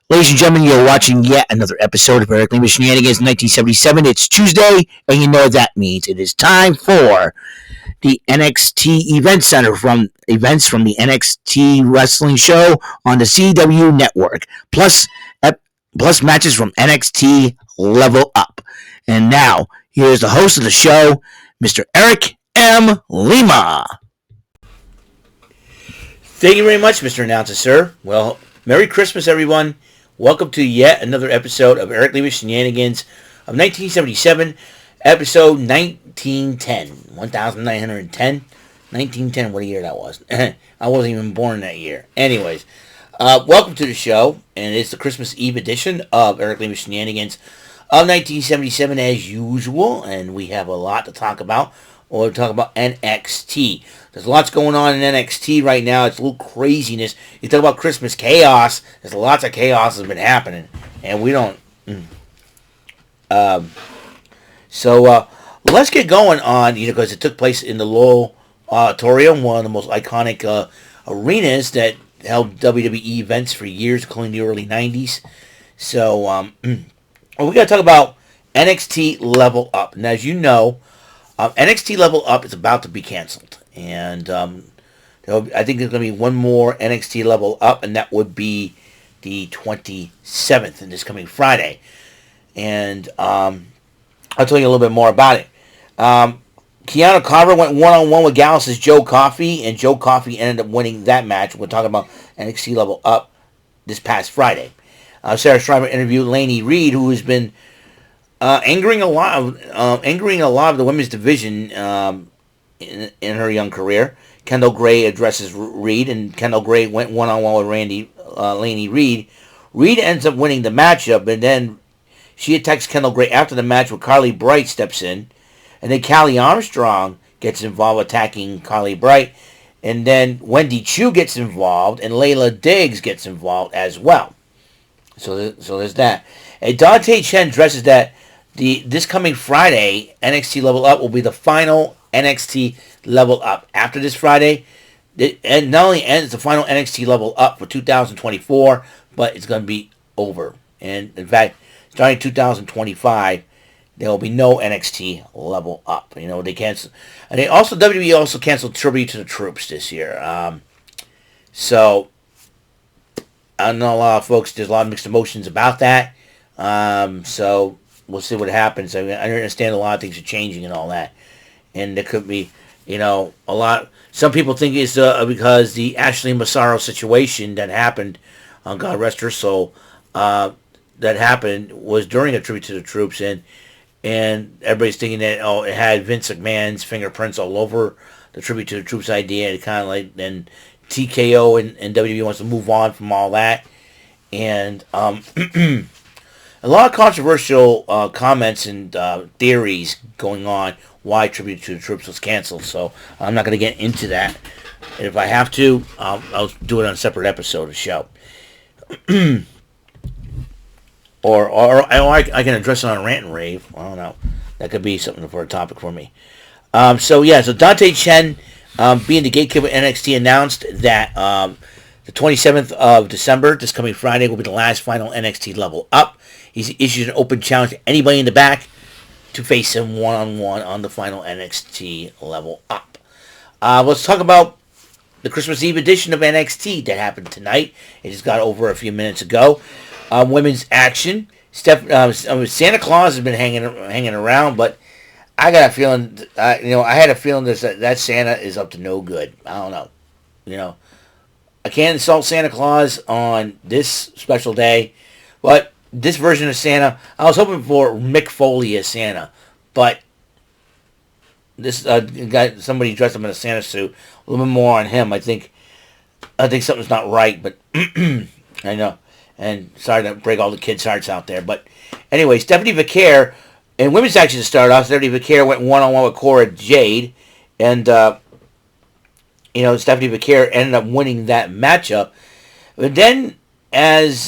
Ladies and gentlemen, you're watching yet another episode of Eric Lima Shenanigans 1977. It's Tuesday, and you know what that means. It is time for the NXT Event Center from events from the NXT Wrestling Show on the CW Network, plus matches from NXT Level Up. And now, here's the host of the show, Mr. Eric M. Lima. Thank you very much, Mr. Announcer, sir. Well, Merry Christmas, everyone. Welcome to yet another episode of Eric Lima Shenanigans of 1977, episode 1910. 1910? 1910, what a year that was. I wasn't even born that year. Anyways, welcome to the show, and it's the Christmas Eve edition of Eric Lima Shenanigans of 1977 as usual, and we have a lot to talk about. We'll talk about NXT. There's lots going on in NXT right now. It's a little craziness. You talk about Christmas chaos. There's lots of chaos that's been happening, and we don't. So let's get going on. Because it took place in the Lowell Arena, one of the most iconic arenas that held WWE events for years, including the early '90s. So we got to talk about NXT Level Up, and as you know, NXT Level Up is about to be canceled. And I think there's going to be one more NXT Level Up, and that would be the 27th, and this coming Friday. And I'll tell you a little bit more about it. Keanu Carver went one-on-one with Gallus' Joe Coffey, and Joe Coffey ended up winning that match. We're talking about NXT Level Up this past Friday. Sarah Schreiber interviewed Lainey Reed, who has been angering a lot of the women's division in her young career. Kendall Gray addresses Reed, and Kendall Gray went one-on-one with Lainey Reed. Reed ends up winning the matchup, and then she attacks Kendall Gray after the match where Carly Bright steps in, and then Callie Armstrong gets involved attacking Carly Bright, and then Wendy Chu gets involved, and Layla Diggs gets involved as well. So there's that. And Dante Chen addresses that this coming Friday, NXT Level Up will be the final NXT Level Up. After this Friday, it not only ends the final NXT Level Up for 2024, but it's going to be over. And in fact, starting 2025, there will be no NXT Level Up. They cancel, and WWE also canceled Tribute to the Troops this year. So I know a lot of folks. There's a lot of mixed emotions about that. So we'll see what happens. I understand a lot of things are changing and all that. And there could be, a lot. Some people think it's because the Ashley Massaro situation that happened, God rest her soul, that happened was during a Tribute to the Troops. And everybody's thinking that, it had Vince McMahon's fingerprints all over the Tribute to the Troops idea. It kind of like, then TKO and WWE wants to move on from all that. And a lot of controversial comments and theories going on why Tribute to the Troops was canceled. So I'm not going to get into that. And if I have to, I'll do it on a separate episode of the show. or I can address it on a rant and rave. I don't know. That could be something for a topic for me. So Dante Chen, being the gatekeeper NXT, announced that the 27th of December, this coming Friday, will be the last final NXT Level Up. He's issued an open challenge to anybody in the back to face him one-on-one on the final NXT Level Up. Let's talk about the Christmas Eve edition of NXT that happened tonight. It just got over a few minutes ago. Women's action. Santa Claus has been hanging around, but I got a feeling, I had a feeling that Santa is up to no good. I don't know. I can't insult Santa Claus on this special day, but this version of Santa, I was hoping for Mick Foley as Santa, but this guy, somebody dressed up in a Santa suit, a little bit more on him. I think something's not right, but I know. And sorry to break all the kids' hearts out there, but anyway, Stephanie Vaquer, in women's action to start off, Stephanie Vaquer went one-on-one with Cora Jade, and Stephanie Vaquer ended up winning that matchup. But then, as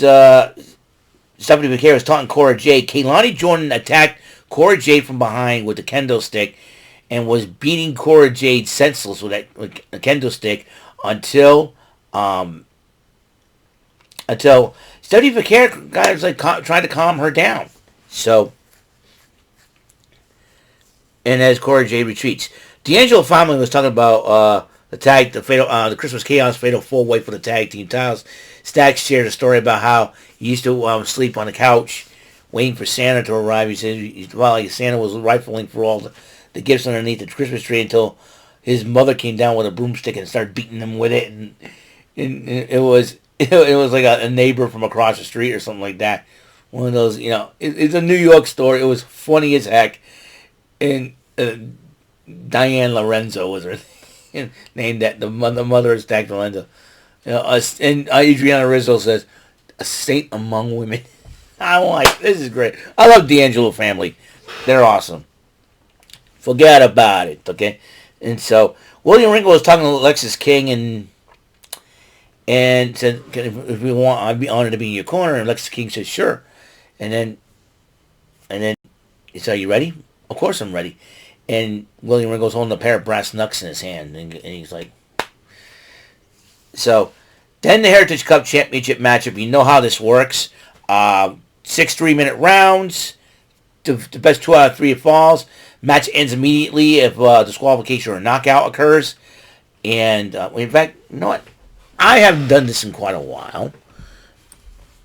Stephanie Vaquer was taunting Cora Jade, Kaylani Jordan attacked Cora Jade from behind with the kendo stick and was beating Cora Jade senseless with a kendo stick until Stephanie Vaquer guys like trying to calm her down. So, and as Corey J retreats, D'Angelo family was talking about the Christmas Chaos Fatal 4-Way for the tag team titles. Stacks shared a story about how he used to sleep on the couch waiting for Santa to arrive. He said like Santa was rifling for all the gifts underneath the Christmas tree until his mother came down with a broomstick and started beating him with it, and it was like a neighbor from across the street or something like that. One of those, it's a New York story. It was funny as heck, and Diane Lorenzo was her name. That the mother is Stack Lorenzo. And Adriana Rizzo says, "A saint among women." I'm like, this is great. I love D'Angelo family. They're awesome. Forget about it, okay? And so William Regal was talking to Alexis King and said, "If we want, I'd be honored to be in your corner." And Alexis King said, "Sure." And then he said, "Are you ready?" "Of course I'm ready." And William Regal's holding a pair of brass knucks in his hand, and he's like, so. Then the Heritage Cup Championship matchup. You know how this works. 6 3-minute rounds. The best 2 out of 3 falls. Match ends immediately if disqualification or a knockout occurs. And in fact, you know what? I haven't done this in quite a while.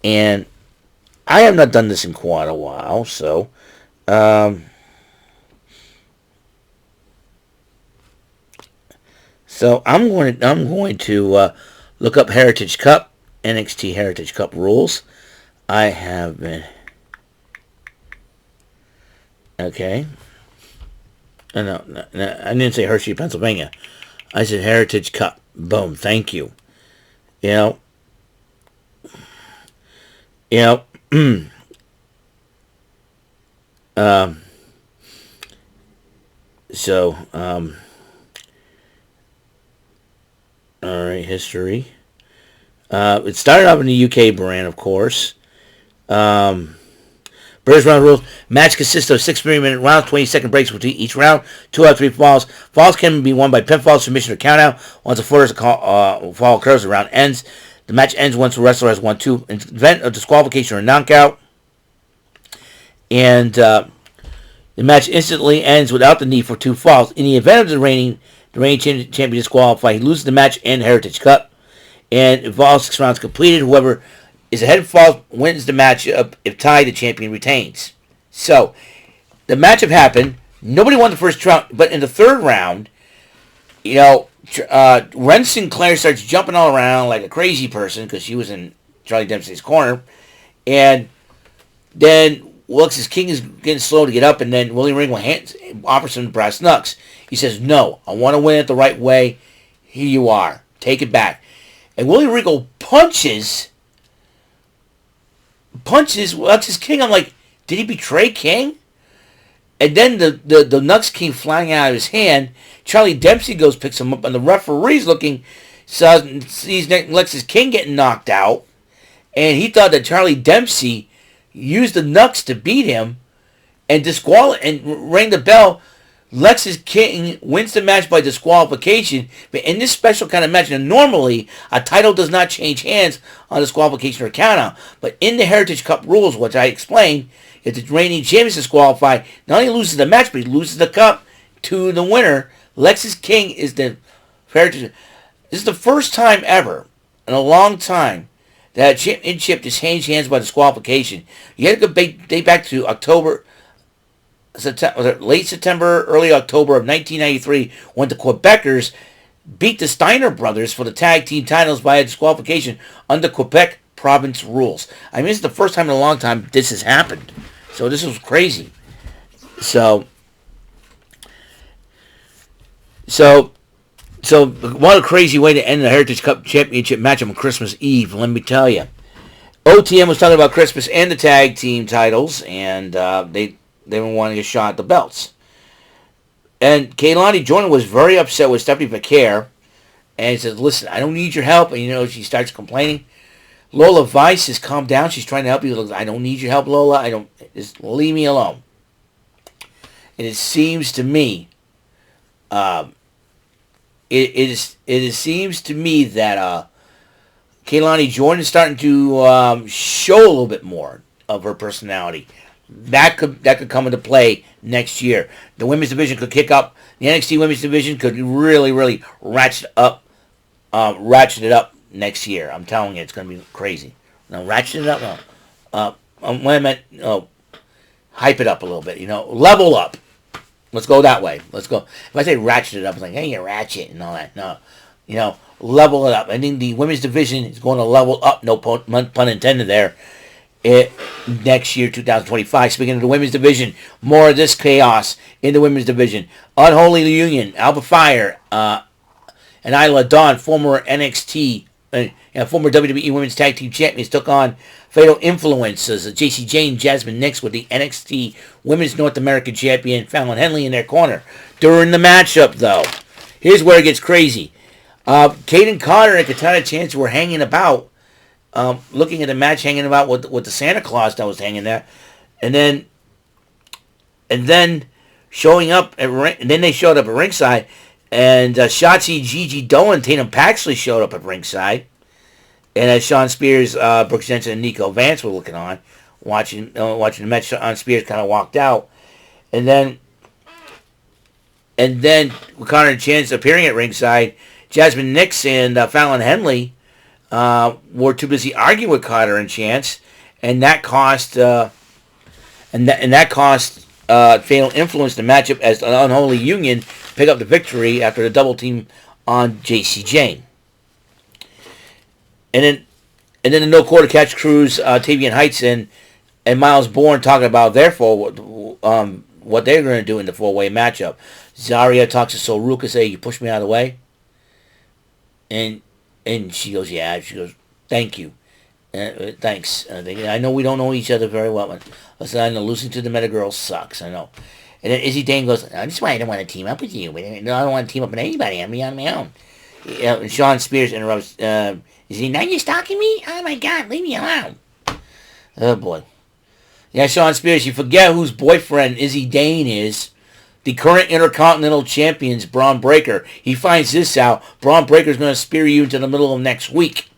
And I have not done this in quite a while. So, I'm going to look up Heritage Cup, NXT Heritage Cup rules. I have been... Okay. No, I didn't say Hershey, Pennsylvania. I said Heritage Cup. Boom, thank you. So, all right, history. It started off in the UK brand, of course. British round rules. Match consists of 6 3-minute rounds, 20-second breaks between each round. 2 out of 3 falls. Falls can be won by pinfall, submission, or countout. Once a first fall occurs, the round ends. The match ends once the wrestler has won 2. In the event of disqualification or knockout, and the match instantly ends without the need for 2 falls. In the event of the reigning champion disqualified, he loses the match and Heritage Cup. And if all 6 rounds completed, whoever is ahead of falls wins the matchup. If tied, the champion retains. So, the matchup happened. Nobody won the first round, but in the third round, Ren Sinclair starts jumping all around like a crazy person because she was in Charlie Dempsey's corner. And then Alexis King is getting slow to get up, and then William Regal offers him brass knucks. He says, "No, I want to win it the right way. Here you are. Take it back." And William Regal punches Alexis King. I'm like, did he betray King? And then the nuts came flying out of his hand. Charlie Dempsey picks him up, and the referee's sees Alexis King getting knocked out, and he thought that Charlie Dempsey used the knucks to beat him and rang the bell. Lexis King wins the match by disqualification, but in this special kind of match, and normally a title does not change hands on disqualification or countout, but in the Heritage Cup rules, which I explained, if the reigning champion is disqualified, not only loses the match, but he loses the cup to the winner. Lexis King is the Heritage. This is the first time ever in a long time that a championship just changed hands by disqualification. You had to go date back to late September, early October of 1993, when the Quebecers beat the Steiner brothers for the tag team titles via disqualification under Quebec province rules. I mean, this is the first time in a long time this has happened. So this was crazy. So what a crazy way to end the Heritage Cup Championship match on Christmas Eve, let me tell you. OTM was talking about Christmas and the tag team titles, and they were wanting a shot at the belts. And Kaylani Jordan was very upset with Stephanie Vaquer, and he said, "Listen, I don't need your help." And she starts complaining. Lola Vice has calmed down. She's trying to help you. "I don't need your help, Lola. Just leave me alone." And it seems to me, it seems to me that Kaylani Jordan is starting to show a little bit more of her personality. That could come into play next year. The women's division could kick up. The NXT women's division could really ratchet it up next year. I'm telling you, it's going to be crazy. No, ratchet it up. No, when I meant hype it up a little bit. Level up. Let's go that way. Let's go. If I say ratchet it up, it's like, hey, you're ratchet and all that. No, level it up. I think the women's division is going to level up. No pun intended there. Next year, 2025. Speaking of the women's division, more of this chaos in the women's division. Unholy Union, Alpha Fire, and Isla Dawn, former NXT, former WWE Women's Tag Team Champions, took on Fatal Influences, JC Jane, Jasmine Nix with the NXT Women's North American Champion Fallon Henley in their corner. During the matchup, though, here's where it gets crazy. Kaden Carter and Katana Chance were hanging about, looking at the match, hanging about with the Santa Claus that was hanging there, and then showing up and then they showed up at ringside, and Shotzi, Gigi Dolin, Tatum Paxley showed up at ringside, and as Sean Spears, Brooks Jensen, and Nico Vance were looking on, watching the match, Sean Spears kind of walked out, and then with Connor Chance appearing at ringside, Jasmine Nix and Fallon Henley were too busy arguing with Carter and Chance, and that cost Fatal Influence the matchup as the Unholy Union pick up the victory after the double team on JC Jane. And then the No Quarter Catch Crews, Tavian Heights and Miles Bourne talking about what they're going to do in the 4-way matchup. Zarya talks to Sol Ruka, say, "You pushed me out of the way," and she goes, "Yeah." She goes, "Thank you, thanks. I know we don't know each other very well, but listen, I know losing to the Meta Girl sucks. I know." And then Izzy Dane goes, "That's why I don't want to team up with you. I don't want to team up with anybody. I'm on my own." And Sean Spears interrupts. Is he, "Now you're stalking me? Oh my God, leave me alone." Oh boy. Yeah, Sean Spears, you forget whose boyfriend Izzy Dane is. The current Intercontinental Champion's Braun Breaker. He finds this out. Braun Breaker's going to spear you into the middle of next week.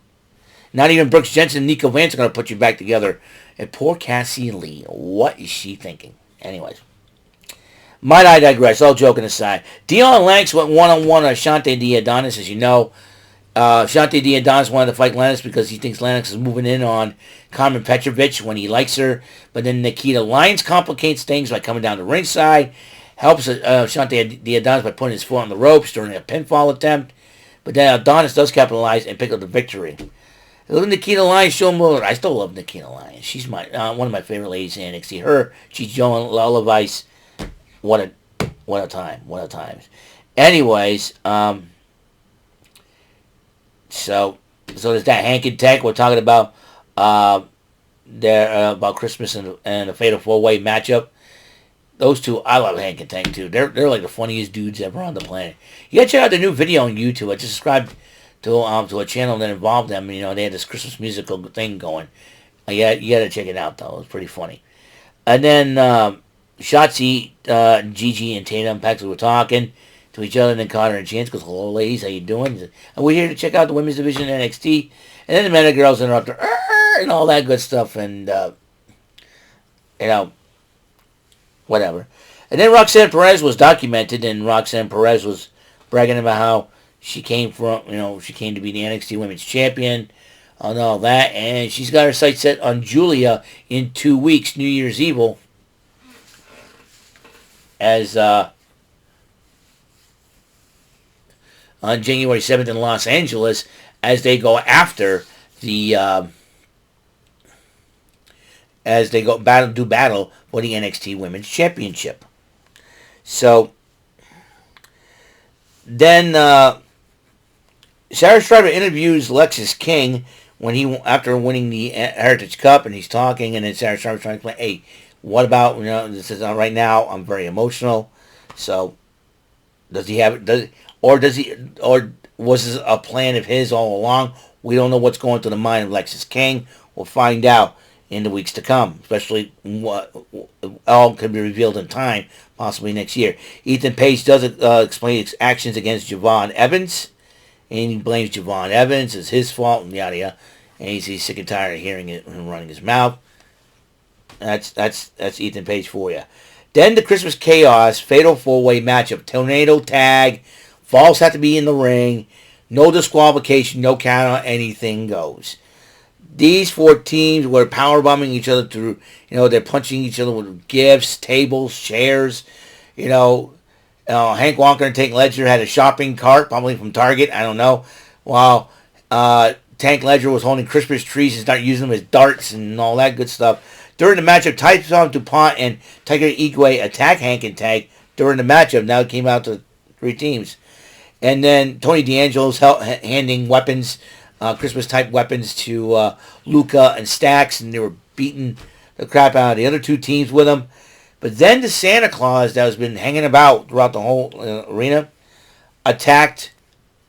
Not even Brooks Jensen and Nico Vance are going to put you back together. And poor Cassie Lee. What is she thinking? Anyways. Might I digress? All joking aside. Dion Lanks went one-on-one on Shante Diadonis, as you know. Shante Diadonis wanted to fight Lennox because he thinks Lennox is moving in on Carmen Petrovich when he likes her. But then Nikkita Lyons complicates things by coming down to ringside. Helps Shante Diadonis by putting his foot on the ropes during a pinfall attempt. But then Adonis does capitalize and pick up the victory. Nikkita Lyons, show more. I still love Nikkita Lyons. She's one of my favorite ladies in NXT. Her, Gigi Dolin, Lola Vice. What a time. What a time. Anyways, so there's that Hank and Tank. We're talking about about Christmas and a Fatal 4-Way matchup. Those two, I love Hank and Tank too. They're like the funniest dudes ever on the planet. You gotta check out the new video on YouTube. I just subscribed to a channel that involved them. They had this Christmas musical thing going. You gotta check it out though. It's pretty funny. And then Shotzi, Gigi, and Tatum Paxley were talking to each other, and then Connor and Chance goes, "Hello, ladies, how you doing?" And we're here to check out the women's division in NXT. And then the Meta Girls interrupt her, and all that good stuff, and whatever. And then Roxanne Perez was documented, and Roxanne Perez was bragging about how she came to be the NXT Women's Champion and all that, and she's got her sights set on Julia in 2 weeks, New Year's Evil, as on January 7th in Los Angeles, as they go after the battle for the NXT Women's Championship. So then Sarah Strider interviews Lexis King after winning the Heritage Cup, and he's talking, and then Sarah Strider's trying to explain, "Hey, what about this is right now? I'm very emotional." So does he have it? Or was this a plan of his all along? We don't know what's going through the mind of Lexis King. We'll find out in the weeks to come, especially what all can be revealed in time, possibly next year. Ethan Page does explain his actions against Javon Evans, and he blames Javon Evans. It's his fault, and yada yada. And he's sick and tired of hearing it and running his mouth. That's Ethan Page for you. Then the Christmas Chaos Fatal 4-Way matchup. Tornado tag. Falls have to be in the ring. No disqualification, no count out, anything goes. These 4 teams were powerbombing each other through, they're punching each other with gifts, tables, chairs. Hank Walker and Tank Ledger had a shopping cart, probably from Target, I don't know. While Tank Ledger was holding Christmas trees and started using them as darts and all that good stuff. During the matchup, Tyson DuPont and Tiger Igwe attack Hank and Tank during the matchup. Now it came out to 3 teams. And then Tony D'Angelo's handing weapons, Christmas-type weapons to Luca and Stax, and they were beating the crap out of the other 2 teams with them. But then the Santa Claus that has been hanging about throughout the whole arena attacked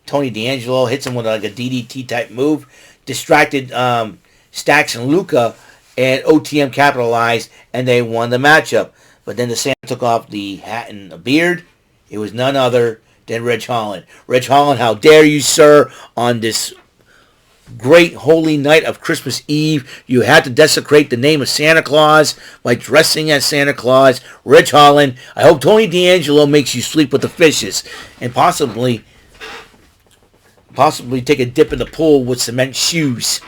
Tony D'Angelo, hits him with like a DDT-type move, distracted Stax and Luca, and OTM capitalized, and they won the matchup. But then the Santa took off the hat and the beard. It was none other than Rich Holland. Rich Holland, how dare you, sir, on this great holy night of Christmas Eve, you had to desecrate the name of Santa Claus by dressing as Santa Claus. Rich Holland, I hope Tony D'Angelo makes you sleep with the fishes and possibly take a dip in the pool with cement shoes.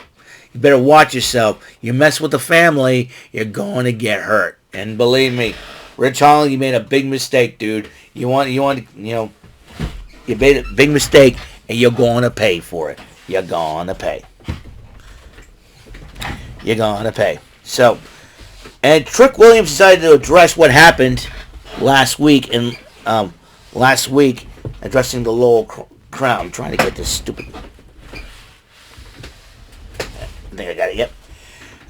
You better watch yourself. You mess with the family, you're going to get hurt. And believe me, Rich Holland, you made a big mistake, dude. You made a big mistake, and you're going to pay for it. You're going to pay. You're going to pay. So, and Trick Williams decided to address what happened last week, addressing the Lowell crowd. I'm trying to get this stupid. I think I got it. Yep.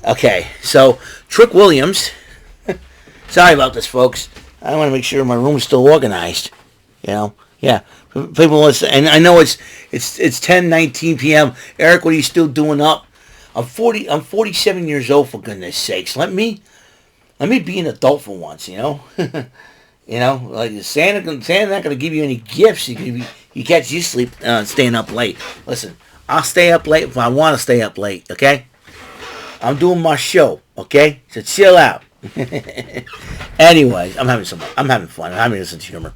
Okay, so Trick Williams. Sorry about this, folks. I want to make sure my room is still organized. Yeah. People listen, and I know it's 10:19 p.m. Eric, what are you still doing up? I'm 47 years old, for goodness sakes. Let me be an adult for once, like Santa's not gonna give you any gifts. You catch you staying up late. Listen, I'll stay up late if I want to stay up late. Okay, I'm doing my show. Okay, so chill out. Anyways, I'm having fun. I'm having a sense of humor.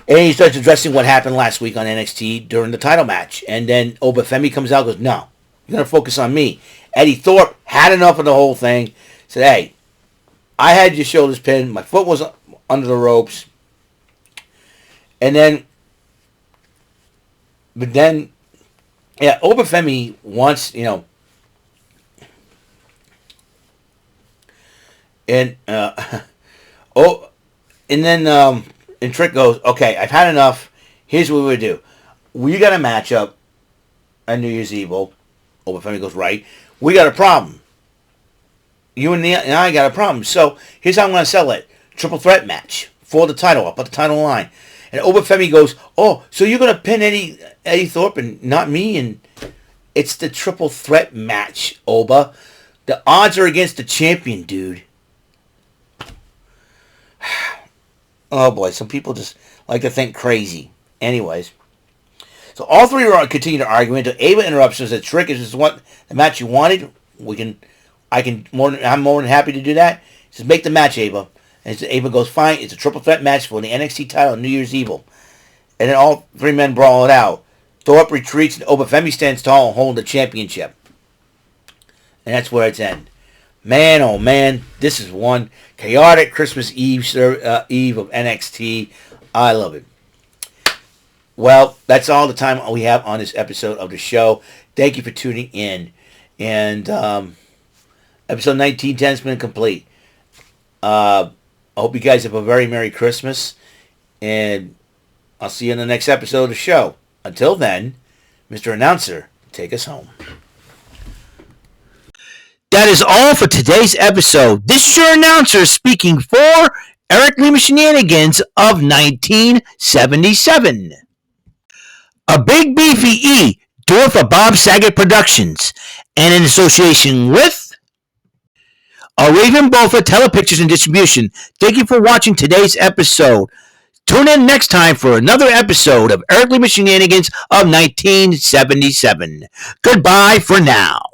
And he starts addressing what happened last week on NXT during the title match. And then Obafemi comes out and goes, no, you're going to focus on me. Eddie Thorpe had enough of the whole thing. Said, hey, I had your shoulders pinned. My foot was under the ropes. Obafemi wants, and Trick goes, okay, I've had enough. Here's what we would do. We got a matchup on New Year's Eve. Obafemi goes, right. We got a problem. You and I got a problem. So here's how I'm going to sell it. Triple threat match for the title. I'll put the title line. And Obafemi goes, oh, so you're going to pin Eddie Thorpe and not me? And it's the triple threat match, Oba. The odds are against the champion, dude. Oh boy, some people just like to think crazy. Anyways, so all 3 continue to argue until Ava interrupts and says, "Trick, is this what the match you wanted? I'm more than happy to do that." He says, "Make the match, Ava." And Ava goes, "Fine. It's a triple threat match for the NXT title on New Year's Eve." And then all 3 men brawl it out. Thorpe retreats and Obafemi stands tall and holding the championship. And that's where it's end. Man, oh man, this is one chaotic Christmas Eve of NXT. I love it. Well, that's all the time we have on this episode of the show. Thank you for tuning in. And episode 1910 has been complete. I hope you guys have a very Merry Christmas. And I'll see you in the next episode of the show. Until then, Mr. Announcer, take us home. That is all for today's episode. This is your announcer speaking for Eric Lima Shenanigans of 1977. A Big Beefy E, do it for Bob Saget Productions, and in association with a Raven Beaufort Telepictures and Distribution. Thank you for watching today's episode. Tune in next time for another episode of Earthly Shenanigans of 1977. Goodbye for now.